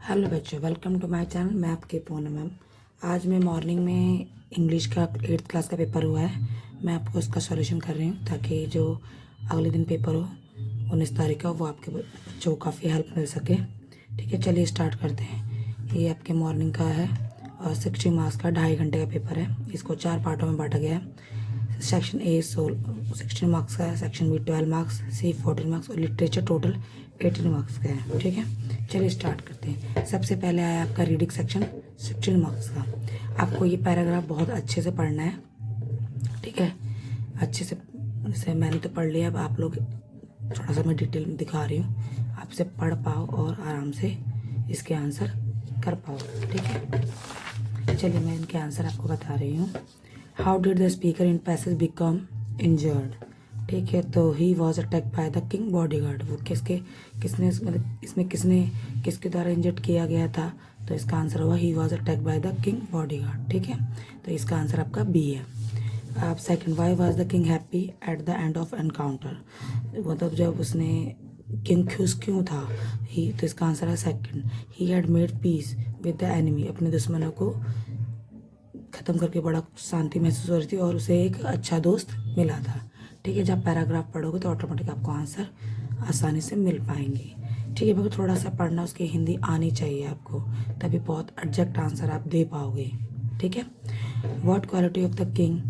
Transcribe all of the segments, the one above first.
Hello बच्चों, welcome to my channel. मैं आपकी पूनम मैम। आज मैं मॉर्निंग में इंग्लिश का 8th क्लास का पेपर हुआ है। मैं आपको उसका सॉल्यूशन कर रही हूँ ताकि जो अगले दिन पेपर हो 19 तारीख का वो आपके बच्चों को काफ़ी हेल्प मिल सके। ठीक है, चलिए स्टार्ट करते हैं। ये आपके मॉर्निंग का है और 60 मार्क्स का 2.5 घंटे का पेपर है। इसको 4 पार्टों में बांटा गया है। सेक्शन ए 16 मार्क्स का है, सेक्शन बी 12 मार्क्स, सी 14 मार्क्स और लिटरेचर टोटल 18 मार्क्स का है। ठीक है, चलिए स्टार्ट करते हैं। सबसे पहले आया आपका रीडिंग सेक्शन 16 मार्क्स का। आपको ये पैराग्राफ बहुत अच्छे से पढ़ना है। ठीक है, अच्छे से, जैसे मैंने तो पढ़ लिया, अब आप लोग थोड़ा सा मैं डिटेल में दिखा रही हूँ, आपसे पढ़ पाओ और आराम से इसके आंसर कर पाओ। ठीक है, चलिए मैं इनके आंसर आपको बता रही हूँ। How did the speaker in passage become injured. ठीक है, तो he was attack by the king bodyguard. वो किसने मतलब इसमें किसके द्वारा इंजर्ड किया गया था, तो इसका आंसर हुआ he was attack by the king bodyguard. ठीक है, तो इसका आंसर आपका बी है। आप second, why was the king happy at the end of encounter. मतलब जब उसने किंग खुश क्यों था, ही, तो इसका आंसर है second. He had made peace with the enemy. अपने दुश्मनों को ख़त्म करके बड़ा शांति महसूस हो रही थी और उसे एक अच्छा दोस्त मिला था। ठीक है, जब पैराग्राफ पढ़ोगे तो ऑटोमेटिक आपको आंसर आसानी से मिल पाएंगे। ठीक है, मगर थोड़ा सा पढ़ना, उसकी हिंदी आनी चाहिए आपको, तभी बहुत एग्जैक्ट आंसर आप दे पाओगे। ठीक है, what quality of the king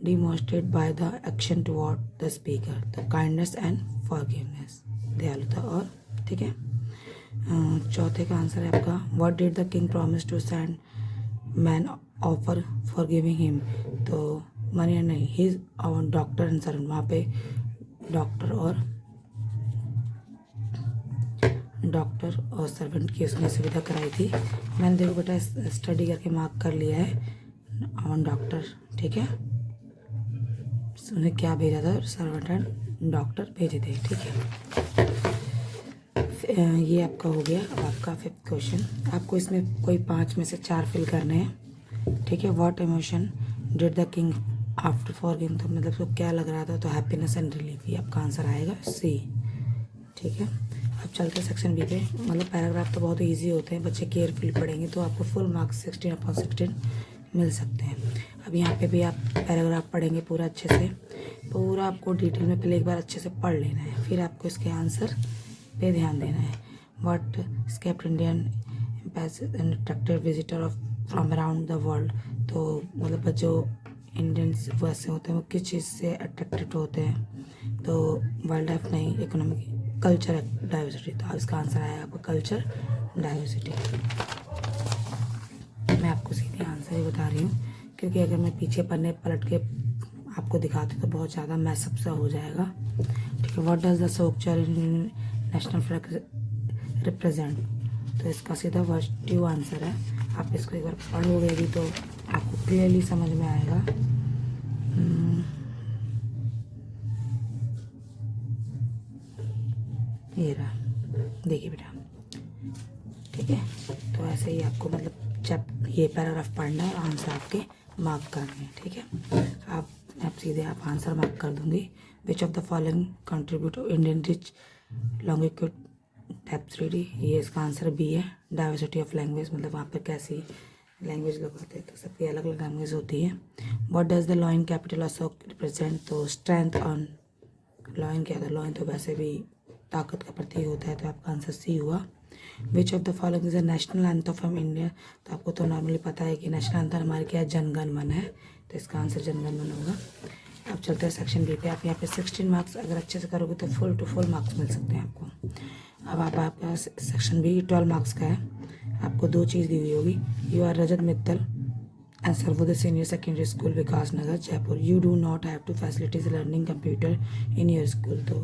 demonstrate by the action toward the speaker, the kindness and forgiveness, दयालुता। और ठीक है, चौथे का आंसर है आपका what did the king promise to send man offer for giving him. तो मनी नहीं, हिज और डॉक्टर एंड सर्वेंट। वहाँ पे डॉक्टर और सर्वेंट की उसने सुविधा कराई थी। मैंने देखो बेटा स्टडी करके मार्क कर लिया है ऑन डॉक्टर। ठीक है, उन्हें क्या भेजा था, सर्वेंट एंड डॉक्टर भेजे थे। ठीक है, ये आपका हो गया। अब आपका 5th क्वेश्चन, आपको इसमें कोई 5 में से 4 फिल करने हैं। ठीक है, what emotion did the king after forgiving. तो मतलब उसको क्या लग रहा था, तो हैप्पीनेस एंड रिलीफ। ये आपका आंसर आएगा सी। ठीक है, अब चलते हैं सेक्शन बी पे। मतलब पैराग्राफ तो बहुत ईजी होते हैं, बच्चे केयरफुली पढ़ेंगे तो आपको फुल मार्क्स 16/16 मिल सकते हैं। अब यहाँ पे भी आप पैराग्राफ पढ़ेंगे पूरा अच्छे से, पूरा आपको डिटेल में पहले एक बार अच्छे से पढ़ लेना है, फिर आपको इसके आंसर पे ध्यान देना है। What escaped Indian ambassador and attracted visitor of from around the world. तो मतलब जो इंडियंस वैसे होते हैं वो किस चीज़ से अट्रैक्टेड होते हैं, तो वाइल्ड लाइफ नहीं, इकोनॉमिक, कल्चर डाइवर्सिटी। तो इसका आंसर आया आपका कल्चर डाइवर्सिटी। मैं आपको सीधे आंसर ही बता रही हूँ, क्योंकि अगर मैं पीछे पलट के आपको दिखाती तो बहुत ज़्यादा मैसअप सा हो जाएगा। ठीक है, what does the sculpture in national flag represent. तो इसका सीधा वर्स्टिव आंसर है। आप इसको एक बार पढ़ोगे भी तो आपको क्लियरली समझ में आएगा। ये रहा, देखिए बेटा। ठीक है, तो ऐसे ही आपको मतलब जब ये पैराग्राफ पढ़ना है, आंसर आपके मार्क करने हैं। ठीक है, आप सीधे आप आंसर मार्क कर दूंगी। Which of the following contribute Indian rich longitude depth 3D। ये इसका आंसर बी है। डाइवर्सिटी ऑफ लैंग्वेज, मतलब वहाँ पर कैसी लैंग्वेज लोग होते हैं, तो सबकी अलग अलग लैंग्वेज होती है। What does the lion capital of represent. तो स्ट्रेंथ ऑन लॉइन क्या था, लॉइन तो वैसे भी ताकत का प्रतीक होता है, तो आपका आंसर सी हुआ। Which of the following is a national anthem from India. तो आपको तो नॉर्मली पता है कि नेशनल एंथम हमारे क्या है, जनगण मन है, तो इसका आंसर जनगण मन होगा। अब चलते हैं सेक्शन बी पे। आप यहाँ पे 16 मार्क्स अगर अच्छे से करोगे तो फुल टू फुल मार्क्स मिल सकते हैं आपको। अब आपका सेक्शन बी 12 मार्क्स का है। आपको 2 चीज़ दी हुई होगी। You are Rajat Mittal and Sarvodaya senior secondary school Vikas Nagar Jaipur. You do not have to facilities learning computer in your school. तो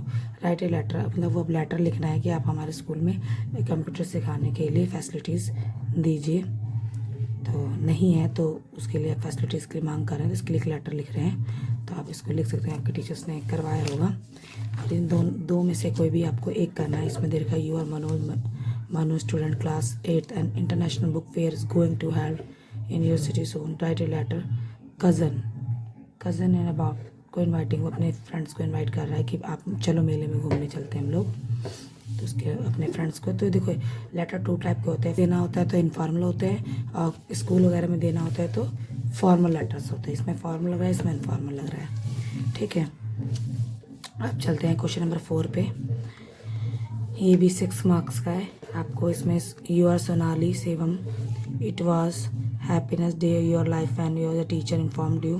राइट ए लेटर, मतलब वो लेटर लिखना है कि आप हमारे स्कूल में कंप्यूटर सिखाने के लिए फैसिलिटीज़ दीजिए। तो नहीं है तो उसके लिए आप फैसिलिटीज़ की मांग कर रहे हैं, तो इसके लिए एक लेटर लिख रहे हैं, तो आप इसको लिख सकते हैं। आपके टीचर्स ने करवाया होगा। और इन दो में से कोई भी आपको एक करना है। इसमें देखा you are Manoj student class 8th and international book fair is going to held in your city soon. Write a letter cousin and about को इन्वाइटिंग, वो अपने फ्रेंड्स को इन्वाइट कर रहा है कि आप चलो मेले में घूमने चलते हैं हम लोग। तो उसके अपने फ्रेंड्स को। तो देखो लेटर 2 टाइप के होते हैं, देना होता है तो इनफॉर्मल होते हैं, और स्कूल वगैरह में देना होता है तो फॉर्मल लेटर्स होते हैं। इसमें फॉर्मल लग रहा है, इसमें इनफॉर्मल लग रहा है, ठीक है। अब चलते हैं क्वेश्चन नंबर 4 पे। ये भी 6 मार्क्स का है आपको। इसमें यू आर सोनाली सेवम, it was happiness day your life and your teacher informed you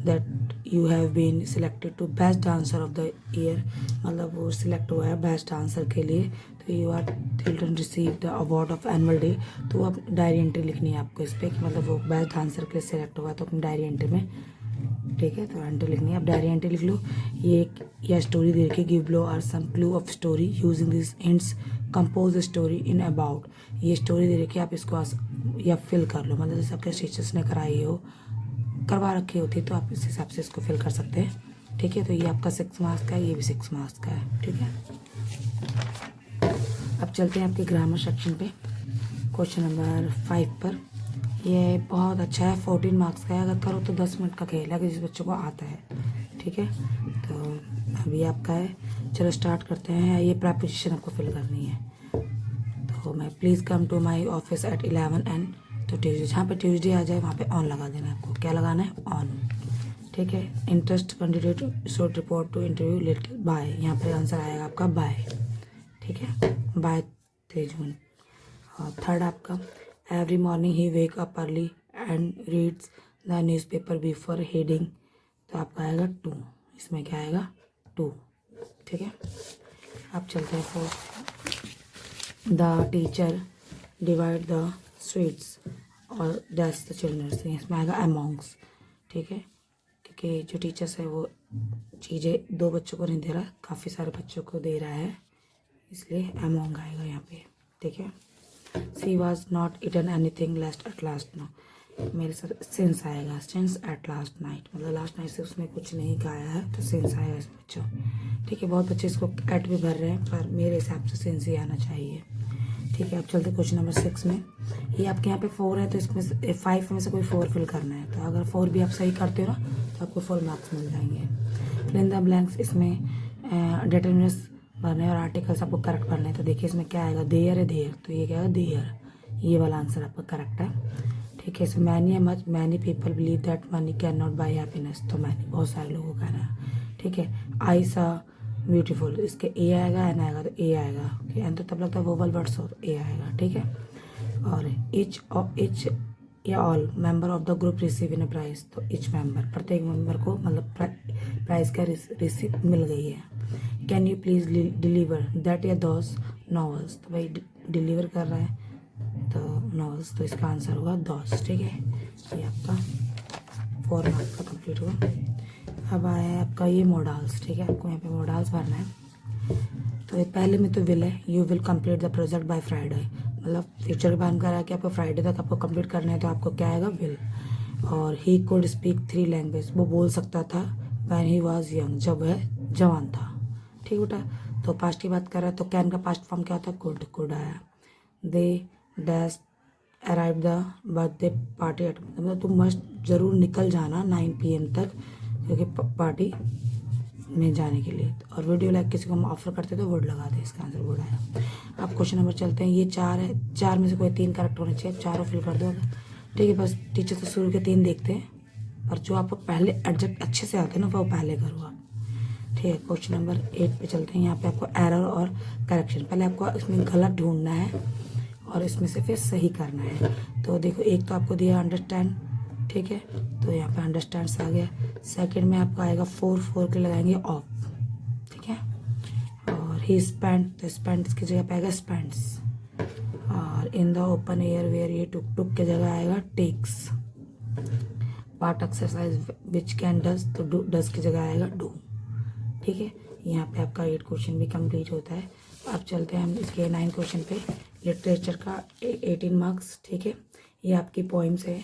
that you have been selected to best dancer of the year, मतलब वो सिलेक्ट हुआ है बेस्ट डांसर के लिए। तो you are children receive the award of annual day. तो अब diary entry लिखनी है आपको इस पर कि मतलब वो बेस्ट डांसर के लिए सिलेक्ट हुआ, तो अपनी डायरी एंट्री में, ठीक है, तो एंट्री लिखनी है। अब डायरी एंट्री लिख लो। ये स्टोरी दे रखी, give low are some clue of story using this hints compose story in about. ये स्टोरी दे रखी है, आप इसको या फिल कर लो, मतलब जैसे आपके टीचर्स ने कराई हो, करवा रखी होती तो आप इस हिसाब से इसको फिल कर सकते हैं, ठीक है। तो ये आपका 6 मार्क्स का है, ये भी 6 मार्क्स का है, ठीक है। अब चलते हैं आपके ग्रामर सेक्शन पे, क्वेश्चन नंबर 5 पर। ये बहुत अच्छा है, 14 मार्क्स का है। अगर करो तो 10 मिनट का खेल है, जिस बच्चों को आता है, ठीक है। तो अभी आपका है, चलो स्टार्ट करते हैं। ये प्रेपोजिशन आपको फिल करनी है। तो मैं please come to my office at 11 and, तो ट्यूजडे, जहाँ पे ट्यूजडे आ जाए वहाँ पे ऑन लगा देना है आपको। क्या लगाना है? ऑन, ठीक है। Interest candidate should report to interview late by, यहाँ पे आंसर आएगा आपका बाय, ठीक है, बाय 3 जून। और थर्ड आपका, every morning he wake up early and reads the newspaper before heading, तो आपका आएगा 2, इसमें क्या आएगा? 2, ठीक है। अब चलते हैं fourth, the teacher divide the sweets और डैश द चिल्ड्रंस, इसमें आएगा अमॉन्ग्स, ठीक है, क्योंकि जो टीचर्स है वो चीज़ें 2 बच्चों को नहीं दे रहा, काफ़ी सारे बच्चों को दे रहा है, इसलिए अमॉन्ग आएगा यहाँ पे, ठीक है। She was not eaten anything last at last no, मेरे साथ सिंस आएगा, सिंस एट लास्ट नाइट, मतलब लास्ट नाइट से उसने कुछ नहीं खाया है, तो सिंस आएगा इस बच्चों, ठीक है। बहुत बच्चे इसको एट भी भर रहे हैं, पर मेरे हिसाब से सिंस ही आना चाहिए, ठीक है। अब चलते क्वेश्चन नंबर 6 में। ये आपके यहाँ पे 4 है, तो इसमें 5 में से कोई 4 फिल करना है। तो अगर 4 भी आप सही करते हो ना, तो आपको 4 मार्क्स मिल जाएंगे। फिल इन द ब्लैंक्स, इसमें डिटरमिनर्स भरने और आर्टिकल्स आपको करेक्ट भरने हैं। तो देखिए इसमें क्या आएगा? देयर है, देयर, तो ये क्या है? देयर, ये वाला आंसर आपका करेक्ट है, ठीक है। इसमें मैनी है much, many people believe that money can not by happiness, तो मैनी बहुत सारे लोगों का है, ठीक है। आई सा ब्यूटीफुल, इसके ए आएगा, एन आएगा, तो ए आएगा, एन तो तब लगता है वोवल वर्ड्स हो, तो ए आएगा, ठीक है। और इच या all member of the group receive in a prize, तो इच मेंबर, प्रत्येक मेंबर को मतलब प्राइज का रिसीव मिल गई है। Can you please deliver that या दोस नॉवेल्स, तो भाई डिलीवर कर रहा है तो नॉवेल्स, तो इसका आंसर होगा दोस, ठीक है। ये आपका 4 मार्क्स का कंप्लीट हुआ। अब आया है आपका ये मोडाल्स, ठीक है, आपको यहाँ पे मोडाल्स भरना है। तो पहले में तो विल है, you will complete the project by Friday, मतलब फ्यूचर के बारे में कह रहा है कि आपको फ्राइडे तक आपको कंप्लीट करना है, तो आपको क्या आएगा? विल। और ही कुड स्पीक 3 लैंग्वेज, वो बोल सकता था व्हेन ही वाज यंग, जब वह जवान था, ठीक बेटा। तो पास्ट की बात कर रहा है, तो कैन का पास्ट फॉर्म क्या होता है? कुड, कुड आया। They dash arrive the birthday party at, मतलब तुम मस्ट जरूर निकल जाना 9 PM तक, क्योंकि पार्टी में जाने के लिए। और वीडियो लाइक किसी को हम ऑफर करते तो वुड लगा दे, इसका आंसर वुड आया। अब क्वेश्चन नंबर चलते हैं। ये 4 है, 4 में से कोई 3 करेक्ट होने चाहिए, चारों फिल कर दो, ठीक है। बस टीचर तो शुरू के 3 देखते हैं, पर जो आपको पहले एडजस्ट अच्छे से आते हैं ना, वो पहले करो आप, ठीक है। क्वेश्चन नंबर 8 पे चलते हैं। यहाँ पे आपको एरर और करेक्शन, पहले आपको इसमें गलत ढूंढना है और इसमें से फिर सही करना है। तो देखो, एक तो आपको दिया अंडरस्टैंड, ठीक है, तो यहाँ पे अंडरस्टैंड आ गया। सेकंड में आपका आएगा 4 के लगाएंगे ऑफ, ठीक है। और ही स्पेंड, तो स्पेंड्स की जगह पे आएगा स्पेंड्स। और in the open air where, ये टुक के जगह आएगा takes. Part exercise which can does, तो डज की जगह आएगा डू, ठीक है। यहाँ पे आपका 8 क्वेश्चन भी कंप्लीट होता है। अब चलते हैं हम इसके 9 क्वेश्चन पे। लिटरेचर का 18 मार्क्स, ठीक है। ये आपकी पोइम्स है,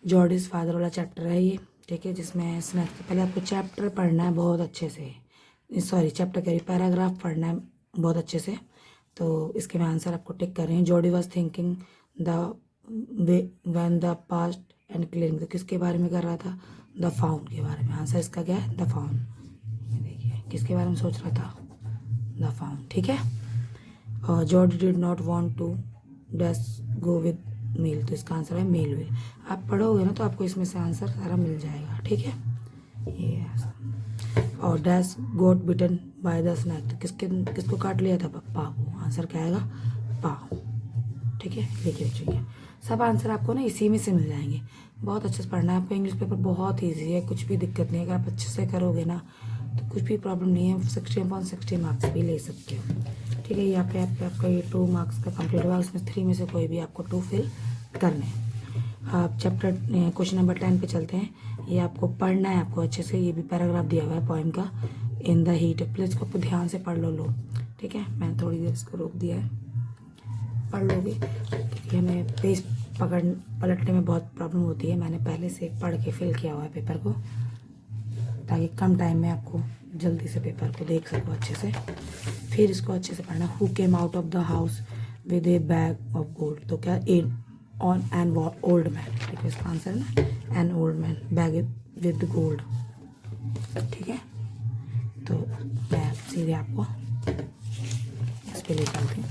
जॉर्डिस फादर वाला चैप्टर है ये, ठीक है, जिसमें स्नैक्स, पहले आपको चैप्टर पढ़ना है बहुत अच्छे से, सॉरी चैप्टर कह रही, पैराग्राफ पढ़ना है बहुत अच्छे से। तो इसके मैं आंसर आपको टिक कर रही हूँ। Jordi was thinking the way when the past and clearing, तो किसके बारे में कर रहा था? द फाउन के बारे में। आंसर इसका क्या है? The faun. देखिए किसके बारे में सोच रहा था? द फाउन, ठीक है। George did not want to dash go with mail, तो इसका आंसर है मेल विल। आप पढ़ोगे ना तो आपको इसमें से आंसर सारा मिल जाएगा, ठीक है। ये आंसर। और dash got bitten by the snake, तो किसको काट लिया था? पप्पा को। आंसर क्या आएगा? पाव, ठीक है। देखिए बच्चों, सब आंसर आपको ना इसी में से मिल जाएंगे। बहुत अच्छे से पढ़ना है आपको। इंग्लिश पेपर बहुत ईजी है, कुछ भी दिक्कत नहीं है। अगर आप अच्छे से करोगे ना तो कुछ भी प्रॉब्लम नहीं है। 60/60 मार्क्स भी ले सकते हो, ठीक है। यहाँ पे आपका ये 2 मार्क्स का कंप्लीट हुआ। उसमें 3 में से कोई भी आपको 2 फिल करने हैं। आप चैप्टर क्वेश्चन नंबर 10 पे चलते हैं। ये आपको पढ़ना है आपको अच्छे से। ये भी पैराग्राफ दिया हुआ है पोएम का, इन द हीट। प्लीज इसको आपको ध्यान से पढ़ लो लोग, ठीक है। मैंने थोड़ी देर इसको रोक दिया है, पढ़ लोगे क्योंकि हमें पेज पलटने में बहुत प्रॉब्लम होती है। मैंने पहले से पढ़ के फिल किया हुआ है पेपर को, ताकि कम टाइम में आपको जल्दी से पेपर को देख सको अच्छे से। फिर इसको अच्छे से पढ़ना। Who came out of the house with A bag of gold, तो क्या ऑन एन ओल्ड मैन, ठीक है। इसका आंसर है ना N old man bag with gold, ठीक है। तो मैं सीधे आपको इस पे ले चलती हूँ।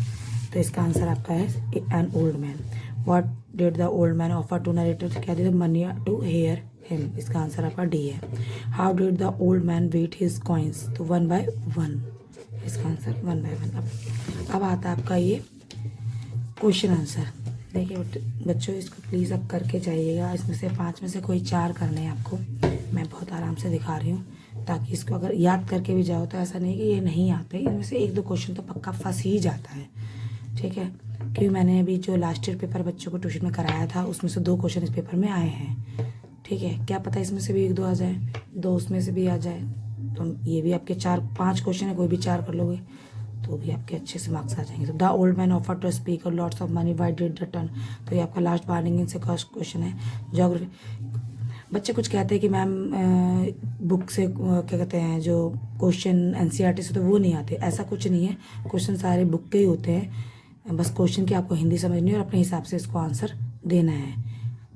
तो इसका आंसर आपका है an old man. What did the old man offer to narrator, क्या दे मनी टू हेयर हिम, इसका आंसर आपका डी है। How did the old man weigh his coins, तो 1 by 1, इसका आंसर 1 by 1। अब आता है आपका ये क्वेश्चन आंसर। देखिए बच्चों, इसको प्लीज़ अब करके जाइएगा। इसमें से 5 में से कोई 4 करने हैं आपको। मैं बहुत आराम से दिखा रही हूँ, ताकि इसको अगर याद करके भी जाओ तो ऐसा नहीं कि ये नहीं आते। इनमें से 1-2 क्वेश्चन तो पक्का फंस ही जाता है, ठीक है। क्योंकि मैंने अभी जो लास्ट ईयर पेपर बच्चों को ट्यूशन में कराया था, उसमें से 2 क्वेश्चन इस पेपर में आए हैं, ठीक है। क्या पता इसमें से भी 1-2 आ जाए, 2 उसमें से भी आ जाए। तो ये भी आपके 4-5 क्वेश्चन है, कोई भी 4 कर लोगे तो भी आपके अच्छे से मार्क्स आ जाएंगे। तो the old man offer to speak और lots of money, why did return, तो ये आपका लास्ट वार्निंग से फर्स्ट क्वेश्चन है। ज्योग्राफी, बच्चे कुछ कहते हैं कि मैम बुक से क्या कहते हैं जो क्वेश्चन एनसीईआरटी से तो वो नहीं आते। ऐसा कुछ नहीं है, क्वेश्चन सारे बुक के ही होते हैं। बस क्वेश्चन की आपको हिंदी समझनी है और अपने हिसाब से इसको आंसर देना है,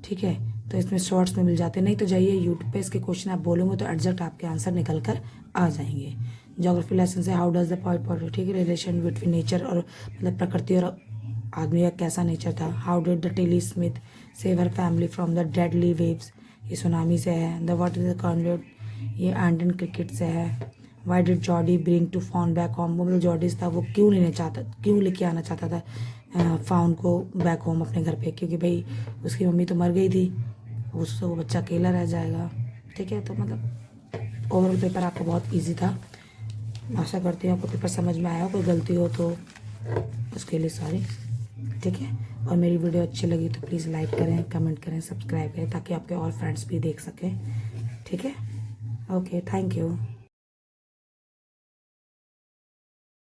ठीक है। तो इसमें शॉर्ट्स में मिल जाते हैं। नहीं तो जाइए यूट्यूब पे इसके क्वेश्चन आप बोलोगे तो एग्जैक्ट आपके आंसर निकल कर आ जाएंगे। ज्योग्राफी लेसन से हाउ डज द पोएट, ठीक है, रिलेशन बिटवीन नेचर और मतलब प्रकृति और आदमी का कैसा नेचर था। How did the Tilly Smith save her family from the deadly waves, ये सुनामी से है। The what is the convert, ये एंडन क्रिकेट से है। Why did Jordy bring to fawn back home, वो मतलब जॉर्डिस था वो क्यों लेके आना चाहता था फाउन को बैक होम अपने घर पे, क्योंकि भाई उसकी मम्मी तो मर गई थी, उससे वो बच्चा अकेला रह जाएगा, ठीक है। तो मतलब ओवरऑल पेपर आपको बहुत ईजी था। आशा करती हूँ आपको पेपर समझ में आया हो। कोई गलती हो तो उसके लिए सॉरी, ठीक है। और मेरी वीडियो अच्छी लगी तो प्लीज़ लाइक करें, कमेंट करें, सब्सक्राइब करें, ताकि आपके और फ्रेंड्स भी देख सकें, ठीक है। Okay, thank you.